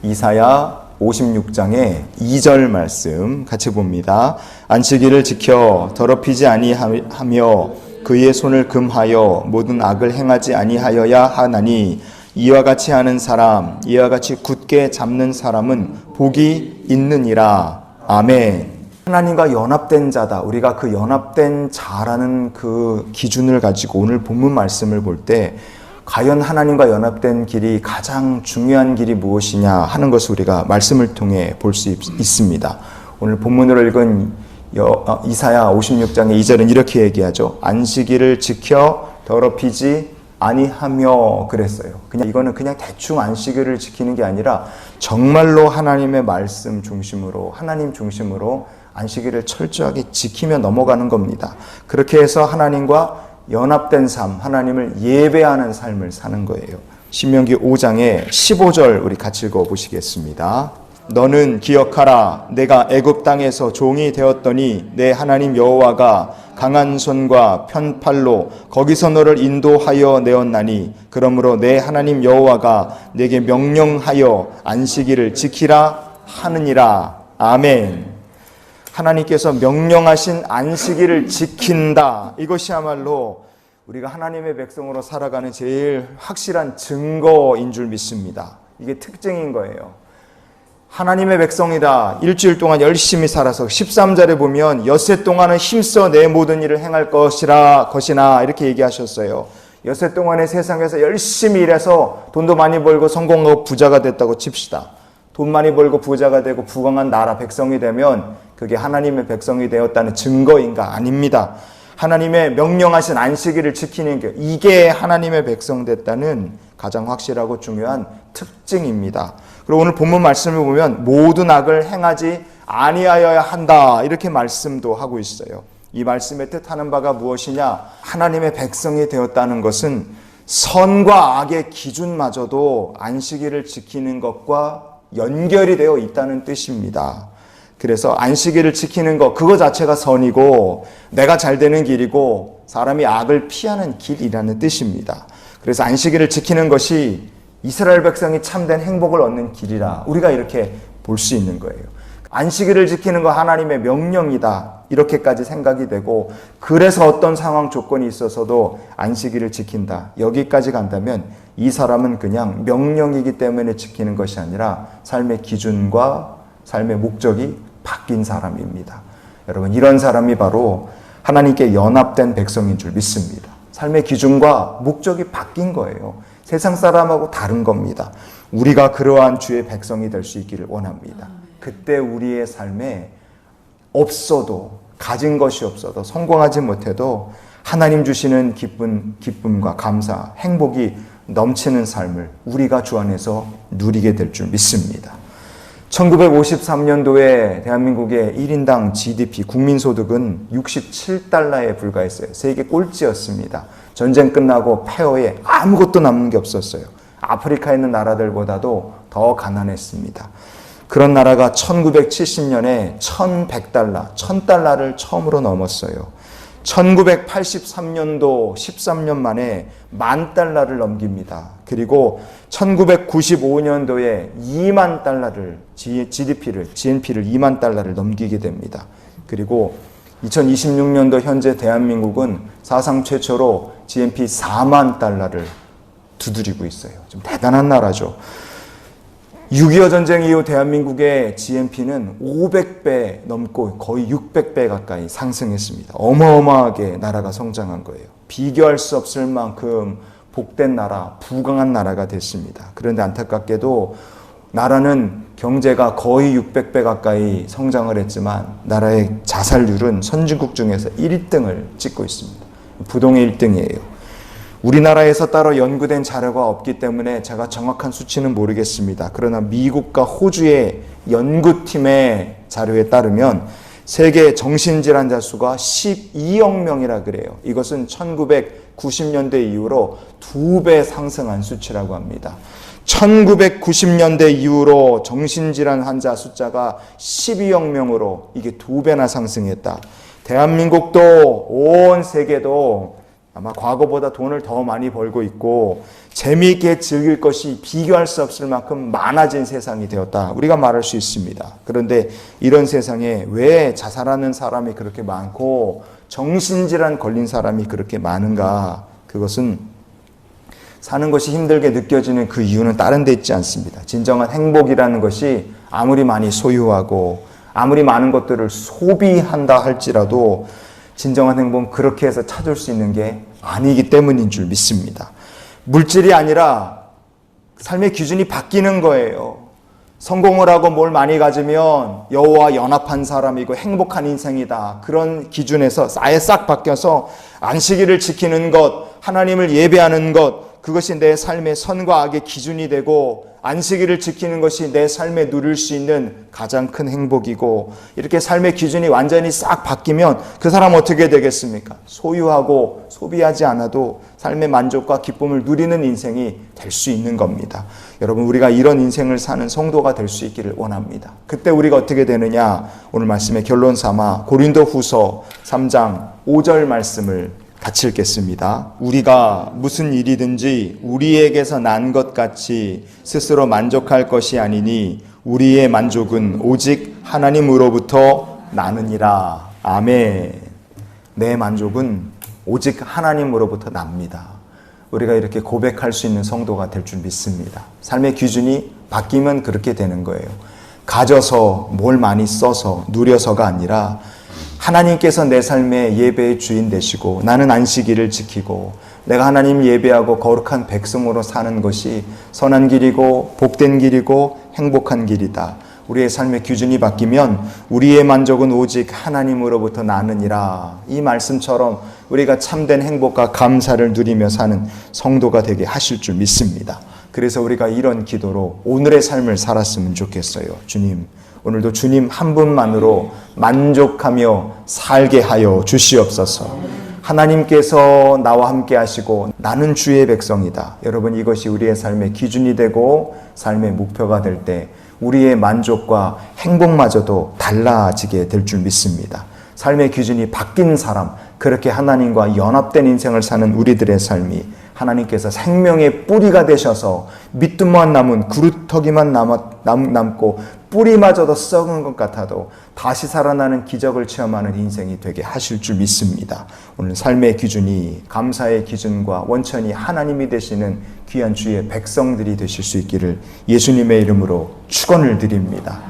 이사야 56장의 2절 말씀 같이 봅니다. 안식일을 지켜 더럽히지 아니하며 그의 손을 금하여 모든 악을 행하지 아니하여야 하나니 이와 같이 하는 사람, 이와 같이 굳게 잡는 사람은 복이 있느니라. 아멘. 하나님과 연합된 자다. 우리가 그 연합된 자라는 그 기준을 가지고 오늘 본문 말씀을 볼 때 과연 하나님과 연합된 길이 가장 중요한 길이 무엇이냐 하는 것을 우리가 말씀을 통해 볼 수 있습니다. 오늘 본문으로 읽은 이사야 56장의 2절은 이렇게 얘기하죠. 안식일을 지켜 더럽히지 아니하며 그랬어요. 이거는 그냥 대충 안식일을 지키는 게 아니라 정말로 하나님의 말씀 중심으로, 하나님 중심으로 안식일을 철저하게 지키며 넘어가는 겁니다. 그렇게 해서 하나님과 연합된 삶, 하나님을 예배하는 삶을 사는 거예요. 신명기 5장의 15절 우리 같이 읽어보시겠습니다. 너는 기억하라. 내가 애굽 땅에서 종이 되었더니 내 하나님 여호와가 강한 손과 편팔로 거기서 너를 인도하여 내었나니 그러므로 내 하나님 여호와가 내게 명령하여 안식일을 지키라 하느니라. 아멘. 하나님께서 명령하신 안식일을 지킨다. 이것이야말로 우리가 하나님의 백성으로 살아가는 제일 확실한 증거인 줄 믿습니다. 이게 특징인 거예요. 하나님의 백성이다. 일주일 동안 열심히 살아서 13절에 보면 엿새 동안은 힘써 내 모든 일을 행할 것이나 이렇게 얘기하셨어요. 엿새 동안에 세상에서 열심히 일해서 돈도 많이 벌고 성공하고 부자가 됐다고 칩시다. 돈 많이 벌고 부자가 되고 부강한 나라 백성이 되면 그게 하나님의 백성이 되었다는 증거인가? 아닙니다. 하나님의 명령하신 안식일을 지키는 게 이게 하나님의 백성 됐다는 가장 확실하고 중요한 특징입니다. 그리고 오늘 본문 말씀을 보면 모든 악을 행하지 아니하여야 한다 이렇게 말씀도 하고 있어요. 이 말씀의 뜻하는 바가 무엇이냐? 하나님의 백성이 되었다는 것은 선과 악의 기준마저도 안식일을 지키는 것과 연결이 되어 있다는 뜻입니다. 그래서 안식일을 지키는 것, 그거 자체가 선이고 내가 잘 되는 길이고 사람이 악을 피하는 길이라는 뜻입니다. 그래서 안식일을 지키는 것이 이스라엘 백성이 참된 행복을 얻는 길이라 우리가 이렇게 볼 수 있는 거예요. 안식일을 지키는 거 하나님의 명령이다 이렇게까지 생각이 되고 그래서 어떤 상황 조건이 있어서도 안식일을 지킨다 여기까지 간다면 이 사람은 그냥 명령이기 때문에 지키는 것이 아니라 삶의 기준과 삶의 목적이 바뀐 사람입니다. 여러분 이런 사람이 바로 하나님께 연합된 백성인 줄 믿습니다. 삶의 기준과 목적이 바뀐 거예요. 세상 사람하고 다른 겁니다. 우리가 그러한 주의 백성이 될 수 있기를 원합니다. 그때 우리의 삶에 없어도 가진 것이 없어도 성공하지 못해도 하나님 주시는 기쁨과 감사, 행복이 넘치는 삶을 우리가 주 안에서 누리게 될 줄 믿습니다. 1953년도에 대한민국의 1인당 GDP 국민소득은 67달러에 불과했어요. 세계 꼴찌였습니다. 전쟁 끝나고 폐허에 아무것도 남는 게 없었어요. 아프리카에 있는 나라들보다도 더 가난했습니다. 그런 나라가 1970년에 1100달러, 1000달러를 처음으로 넘었어요. 1983년도 13년 만에 10,000달러를 넘깁니다. 그리고 1995년도에 2만 달러를 GNP를 2만 달러를 넘기게 됩니다. 그리고 2026년도 현재 대한민국은 사상 최초로 GNP 4만 달러를 두드리고 있어요. 좀 대단한 나라죠. 6.25 전쟁 이후 대한민국의 GNP는 500배 넘고 거의 600배 가까이 상승했습니다. 어마어마하게 나라가 성장한 거예요. 비교할 수 없을 만큼 복된 나라, 부강한 나라가 됐습니다. 그런데 안타깝게도 나라는 경제가 거의 600배 가까이 성장을 했지만 나라의 자살률은 선진국 중에서 1등을 찍고 있습니다. 부동의 1등이에요. 우리나라에서 따로 연구된 자료가 없기 때문에 제가 정확한 수치는 모르겠습니다. 그러나 미국과 호주의 연구팀의 자료에 따르면 세계 정신질환자 수가 12억 명이라 그래요. 이것은 1990년대 이후로 2배 상승한 수치라고 합니다. 1990년대 이후로 정신질환 환자 숫자가 12억 명으로 이게 2배나 상승했다. 대한민국도 온 세계도 아마 과거보다 돈을 더 많이 벌고 있고 재미있게 즐길 것이 비교할 수 없을 만큼 많아진 세상이 되었다. 우리가 말할 수 있습니다. 그런데 이런 세상에 왜 자살하는 사람이 그렇게 많고 정신질환 걸린 사람이 그렇게 많은가? 그것은 사는 것이 힘들게 느껴지는 그 이유는 다른 데 있지 않습니다. 진정한 행복이라는 것이 아무리 많이 소유하고 아무리 많은 것들을 소비한다 할지라도 진정한 행복은 그렇게 해서 찾을 수 있는 게 아니기 때문인 줄 믿습니다. 물질이 아니라 삶의 기준이 바뀌는 거예요. 성공을 하고 뭘 많이 가지면 여호와와 연합한 사람이고 행복한 인생이다. 그런 기준에서 아예 싹 바뀌어서 안식일을 지키는 것, 하나님을 예배하는 것, 그것이 내 삶의 선과 악의 기준이 되고 안식일을 지키는 것이 내 삶에 누릴 수 있는 가장 큰 행복이고, 이렇게 삶의 기준이 완전히 싹 바뀌면 그 사람 어떻게 되겠습니까? 소유하고 소비하지 않아도 삶의 만족과 기쁨을 누리는 인생이 될 수 있는 겁니다. 여러분, 우리가 이런 인생을 사는 성도가 될 수 있기를 원합니다. 그때 우리가 어떻게 되느냐? 오늘 말씀의 결론 삼아 고린도후서 3장 5절 말씀을 같이 읽겠습니다. 우리가 무슨 일이든지 우리에게서 난 것 같이 스스로 만족할 것이 아니니 우리의 만족은 오직 하나님으로부터 나느니라. 아멘. 내 만족은 오직 하나님으로부터 납니다. 우리가 이렇게 고백할 수 있는 성도가 될 줄 믿습니다. 삶의 기준이 바뀌면 그렇게 되는 거예요. 가져서 뭘 많이 써서 누려서가 아니라 하나님께서 내 삶의 예배의 주인 되시고 나는 안식일을 지키고 내가 하나님 예배하고 거룩한 백성으로 사는 것이 선한 길이고 복된 길이고 행복한 길이다. 우리의 삶의 기준이 바뀌면 우리의 만족은 오직 하나님으로부터 나느니라. 이 말씀처럼 우리가 참된 행복과 감사를 누리며 사는 성도가 되게 하실 줄 믿습니다. 그래서 우리가 이런 기도로 오늘의 삶을 살았으면 좋겠어요. 주님, 오늘도 주님 한 분만으로 만족하며 살게 하여 주시옵소서. 하나님께서 나와 함께 하시고 나는 주의 백성이다. 여러분, 이것이 우리의 삶의 기준이 되고 삶의 목표가 될 때 우리의 만족과 행복마저도 달라지게 될 줄 믿습니다. 삶의 기준이 바뀐 사람, 그렇게 하나님과 연합된 인생을 사는 우리들의 삶이 하나님께서 생명의 뿌리가 되셔서 믿음만 남은 그루터기만 남고 뿌리마저도 썩은 것 같아도 다시 살아나는 기적을 체험하는 인생이 되게 하실 줄 믿습니다. 오늘 삶의 기준이 감사의 기준과 원천이 하나님이 되시는 귀한 주의 백성들이 되실 수 있기를 예수님의 이름으로 축원을 드립니다.